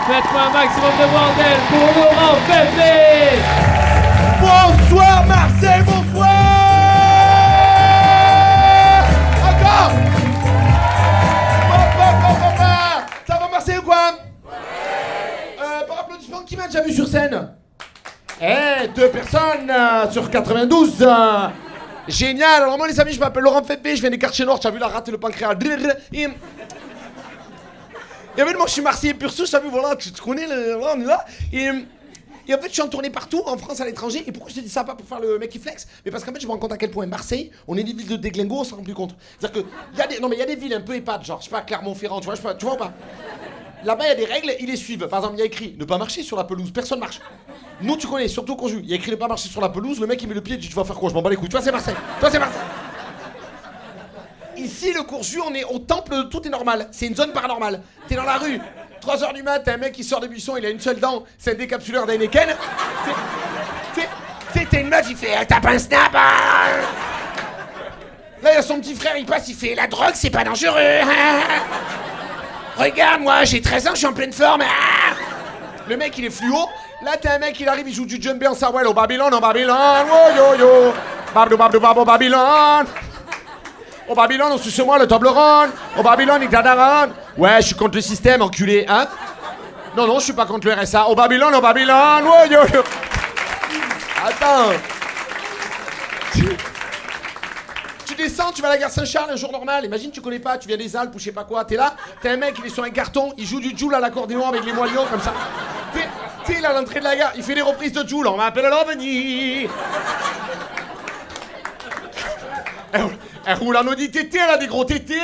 Faites-moi un maximum de bordel pour Laurent Pépé. Bonsoir Marseille, bonsoir. Encore. Ça va Marseille ou quoi? Par applaudissement, qui m'a déjà vu sur scène? 2 personnes sur 92. Génial. Alors moi les amis, je m'appelle Laurent Pépé, je viens des quartiers nord, tu as vu la rate et le pancréas. Et en fait, moi je suis Marseillais pur souche, t'as vu, voilà, tu connais, voilà, on est là. Et en fait, je suis en tournée partout, en France, à l'étranger. Et pourquoi je te dis ça? Pas pour faire le mec qui flex, mais parce qu'en fait, je me rends compte à quel point Marseille, on est des villes de déglingo, on s'en rend plus compte. C'est-à-dire que, il y a des villes un peu épates, genre, je sais pas, Clermont-Ferrand, tu vois ou pas? Là-bas, il y a des règles, ils les suivent. Par exemple, il y a écrit ne pas marcher sur la pelouse, personne marche. Nous, tu connais, surtout qu'on joue. Il y a écrit ne pas marcher sur la pelouse, le mec il met le pied, il dit tu vas faire quoi? Je m'en bats les couilles. Tu vois, c'est Marseille. Ici, le Courju, on est au temple, tout est normal. C'est une zone paranormale. T'es dans la rue, 3h du mat, t'as un mec qui sort des buissons, il a une seule dent, c'est un décapsuleur d'Heineken. T'es une meuf, il fait t'as pas un snap hein. Là, il y a son petit frère, il passe, il fait la drogue, c'est pas dangereux. Regarde, moi, j'ai 13 ans, je suis en pleine forme. Le mec, il est fluo. Là, t'as un mec, il arrive, il joue du djembé en Sawell au Babylone, oh yo yo. Babdou, Babylone. Au Babylone, on suce moi le Toblerone. Au Babylone, il t'adaronne. Ouais, je suis contre le système, enculé, hein? Non, je suis pas contre le RSA. Au Babylone, oh yo yo. Attends. Tu descends, tu vas à la gare Saint-Charles un jour normal. Imagine, tu connais pas, tu viens des Alpes ou je sais pas quoi. T'es là, t'as un mec, il est sur un carton, il joue du Joule à l'accordéon avec les moignons comme ça. T'es là à l'entrée de la gare, il fait des reprises de Joule. On m'appelle l'OVNI. Elle roule en Audi TT, elle a des gros tétés.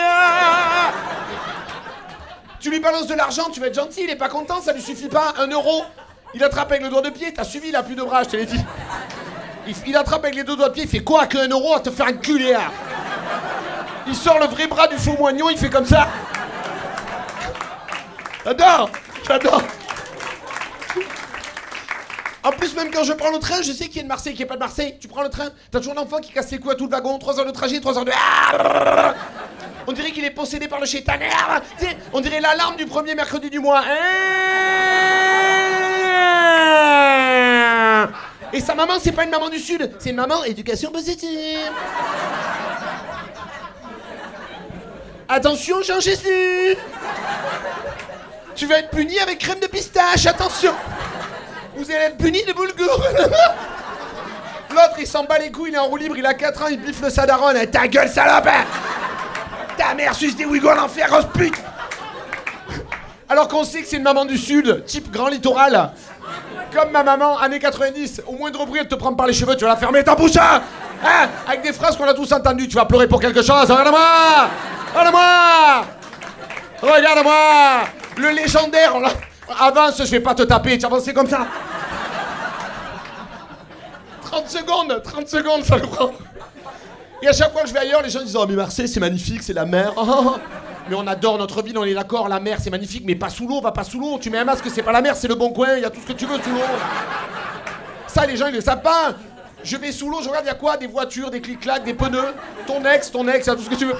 Tu lui balances de l'argent, tu vas être gentil, il est pas content, ça lui suffit pas. 1 euro, il attrape avec le doigt de pied, t'as suivi, il a plus de bras, je te l'ai dit. Il attrape avec les 2 doigts de pied, il fait quoi avec 1 euro à te faire enculer? Il sort le vrai bras du faux moignon, il fait comme ça. J'adore. En plus, même quand je prends le train, je sais qu'il y a de Marseille, qu'il n'y a pas de Marseille. Tu prends le train, t'as toujours l'enfant qui casse les couilles à tout le wagon, 3 heures de trajet, 3 heures de... On dirait qu'il est possédé par le chétan. On dirait l'alarme du premier mercredi du mois. Et sa maman, c'est pas une maman du Sud, c'est une maman éducation positive. Attention, Jean-Jésus. Tu vas être puni avec crème de pistache, attention. Vous allez être puni de boulgour. L'autre, il s'en bat les couilles, il est en roue libre, il a 4 ans, il biffe le sadaron. Ta gueule, salope. Ta mère suce des wigos en enfer, grosse pute. Alors qu'on sait que c'est une maman du Sud, type grand littoral. Comme ma maman, années 90. Au moindre bruit, elle te prend par les cheveux, tu vas la fermer ta bouche, hein. Avec des phrases qu'on a tous entendues. Tu vas pleurer pour quelque chose. Regarde-moi. Le légendaire, avance, je vais pas te taper, tu avances comme ça. 30 secondes, ça le prend. Et à chaque fois que je vais ailleurs, les gens disent oh mais Marseille c'est magnifique, c'est la mer. Mais on adore notre ville, on est d'accord, la mer c'est magnifique, mais pas sous l'eau, va pas sous l'eau. Tu mets un masque, c'est pas la mer, c'est le bon coin, il y a tout ce que tu veux sous l'eau. Ça les gens ils le savent pas. Je vais sous l'eau, je regarde, il y a quoi? Des voitures, des clics-clacs, des pneus. Ton ex, il y a tout ce que tu veux.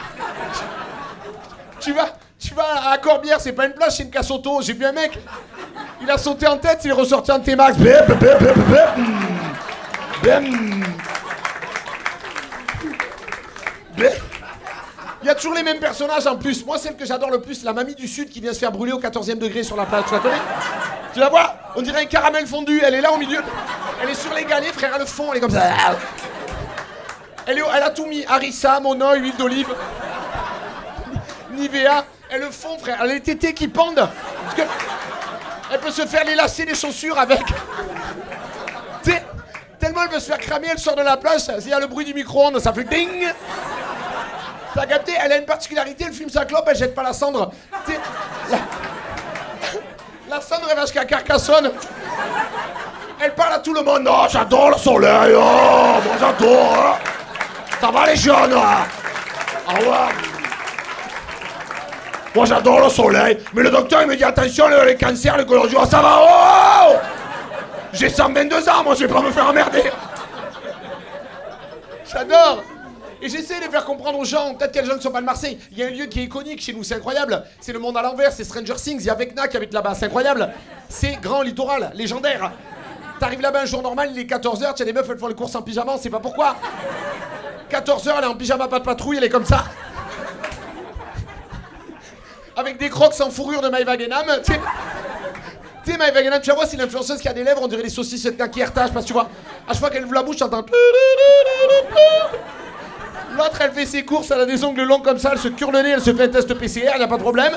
Tu vas à Corbière, c'est pas une plage, c'est une casse auto. J'ai vu un mec, il a sauté en tête, il est ressorti en T-Max. Il y a toujours les mêmes personnages en plus. Moi, celle que j'adore le plus, la mamie du Sud qui vient se faire brûler au 14e degré sur la plage. Tu la connais? Tu la vois? On dirait un caramel fondu. Elle est là au milieu. Elle est sur les galets, frère, elle le fond. Elle est comme ça. Elle a tout mis. Harissa, Monoï, huile d'olive. Nivea. Elle le fond, frère. Elle a les tétés qui pendent. Parce que elle peut se faire les lacets des chaussures avec. Tellement elle veut se faire cramer, elle sort de la plage. Il y a le bruit du micro-ondes, ça fait ding. T'as capté? Elle a une particularité, elle fume sa clope, elle jette pas la cendre. La cendre, elle va jusqu'à Carcassonne. Elle parle à tout le monde. Oh, j'adore le soleil. Oh, moi j'adore. Ça va les jeunes? Ah ouais. Moi j'adore le soleil. Mais le docteur il me dit attention, les cancers, les colons, ça va. Oh, j'ai 122 ans, moi je vais pas me faire emmerder. J'adore. Et j'essaie de faire comprendre aux gens, peut-être qu'il y a des gens qui ne sont pas de Marseille. Il y a un lieu qui est iconique chez nous, c'est incroyable. C'est le monde à l'envers, c'est Stranger Things. Il y a Vecna qui habite là-bas, c'est incroyable. C'est grand littoral, légendaire. T'arrives là-bas un jour normal, il est 14h, tu as des meufs, elles font les courses en pyjama, on sait pas pourquoi. 14h, elle est en pyjama, pas de patrouille, elle est comme ça. Avec des crocs sans fourrure de Maëva Guénam. Tu sais, Maëva Guénam, tu vas voir, c'est l'influenceuse qui a des lèvres, on dirait des saucisses qui hertage, parce que tu vois, à chaque fois qu'elle ouvre la bouche, t'entends. L'autre, elle fait ses courses, elle a des ongles longs comme ça, elle se cure le nez, elle se fait un test PCR, y a pas de problème.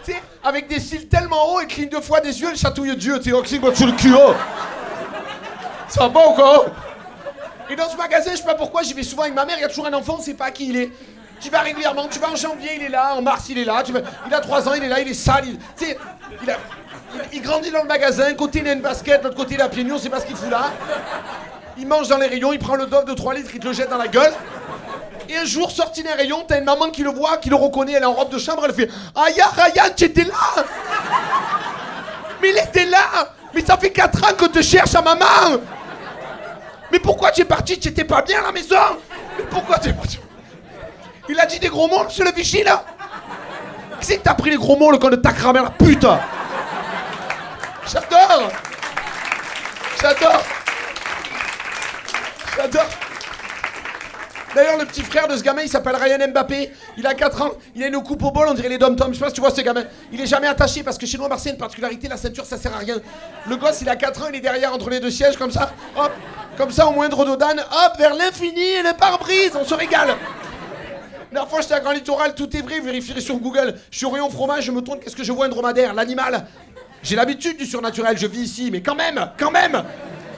Tu sais, avec des cils tellement hauts, elle cligne 2 fois des yeux, elle chatouille Dieu, tu sais, oxygène sur le cul, oh. Ça va pas ou quoi? Et dans ce magasin, je sais pas pourquoi, j'y vais souvent avec ma mère, il y a toujours un enfant, on sait pas qui il est. Tu vas régulièrement, tu vas en janvier, il est là, en mars, il est là, il a 3 ans, il est là, il est sale, tu sais, il grandit dans le magasin, un côté il a une basket, l'autre côté il a pieds nus, on sait pas ce qu'il fout là. Il mange dans les rayons, il prend le Dove de 3 litres, il te le jette dans la gueule. Et un jour, sorti d'un rayon, t'as une maman qui le voit, qui le reconnaît, elle est en robe de chambre, elle fait « Aya, Ryan, tu étais là !» Mais il était là. Mais ça fait 4 ans que te cherche à maman. Mais pourquoi tu es parti? Tu étais pas bien à la maison? Mais pourquoi tu es parti? Il a dit des gros mots, monsieur le Vichy, là. Qui c'est que t'as pris les gros mots, le con de ta cramée, la pute? J'adore. J'adore. J'adore. D'ailleurs, le petit frère de ce gamin, il s'appelle Ryan Mbappé. Il a 4 ans, il a une coupe au bol, on dirait les dom-toms. Je sais pas si tu vois ce gamin. Il est jamais attaché parce que chez nous à Marseille, une particularité, la ceinture, ça sert à rien. Le gosse, il a 4 ans, il est derrière entre les 2 sièges, comme ça. Hop, comme ça, au moindre dodane, hop, vers l'infini et le pare-brise, on se régale. La dernière fois, j'étais à Grand Littoral, tout est vrai, vérifierez sur Google. Je suis au rayon fromage, je me tourne, qu'est-ce que je vois? Un dromadaire, l'animal. J'ai l'habitude du surnaturel, je vis ici, mais quand même.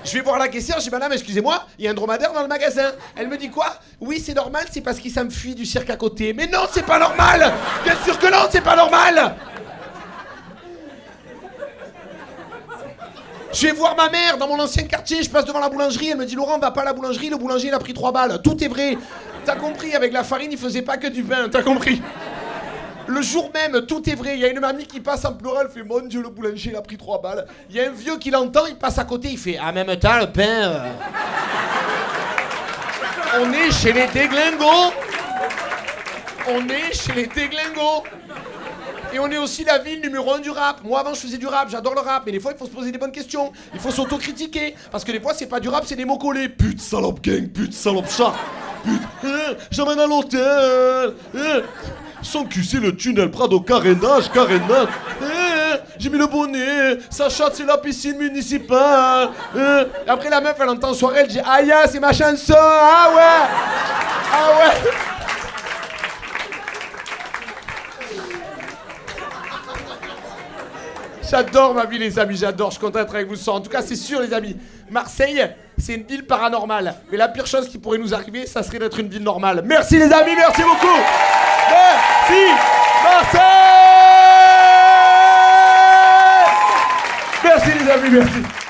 Je vais voir la caissière, je dis madame, excusez-moi, il y a un dromadaire dans le magasin. Elle me dit quoi? Oui, c'est normal, c'est parce qu'il s'enfuit du cirque à côté. Mais non, c'est pas normal. Bien sûr que non, c'est pas normal. Je vais voir ma mère dans mon ancien quartier, je passe devant la boulangerie, elle me dit Laurent, va pas à la boulangerie, le boulanger il a pris 3 balles. Tout est vrai. T'as compris, avec la farine, il faisait pas que du pain, t'as compris. Le jour même, tout est vrai. Il y a une mamie qui passe en pleurant, elle fait mon Dieu, le boulanger il a pris 3 balles. Il y a un vieux qui l'entend, il passe à côté, il fait en même temps le pain. On est chez les déglingos. On est chez les déglingos. Et on est aussi la ville numéro 1 du rap. Moi avant je faisais du rap, j'adore le rap, mais des fois il faut se poser des bonnes questions. Il faut s'autocritiquer. Parce que des fois c'est pas du rap, c'est des mots collés. Pute, salope gang, pute, salope chat. Pute, j'emmène à l'hôtel. Son cul c'est le tunnel Prado, carénage. J'ai mis le bonnet, sa chatte c'est la piscine municipale. Et après la meuf elle entend en soirée, elle dit aïe c'est ma chanson, ah ouais. J'adore ma vie les amis, j'adore, je suis content d'être avec vous ce soir. En tout cas c'est sûr les amis, Marseille c'est une ville paranormale. Mais la pire chose qui pourrait nous arriver, ça serait d'être une ville normale. Merci les amis, merci beaucoup. Merci Marseille. Merci les amis, merci.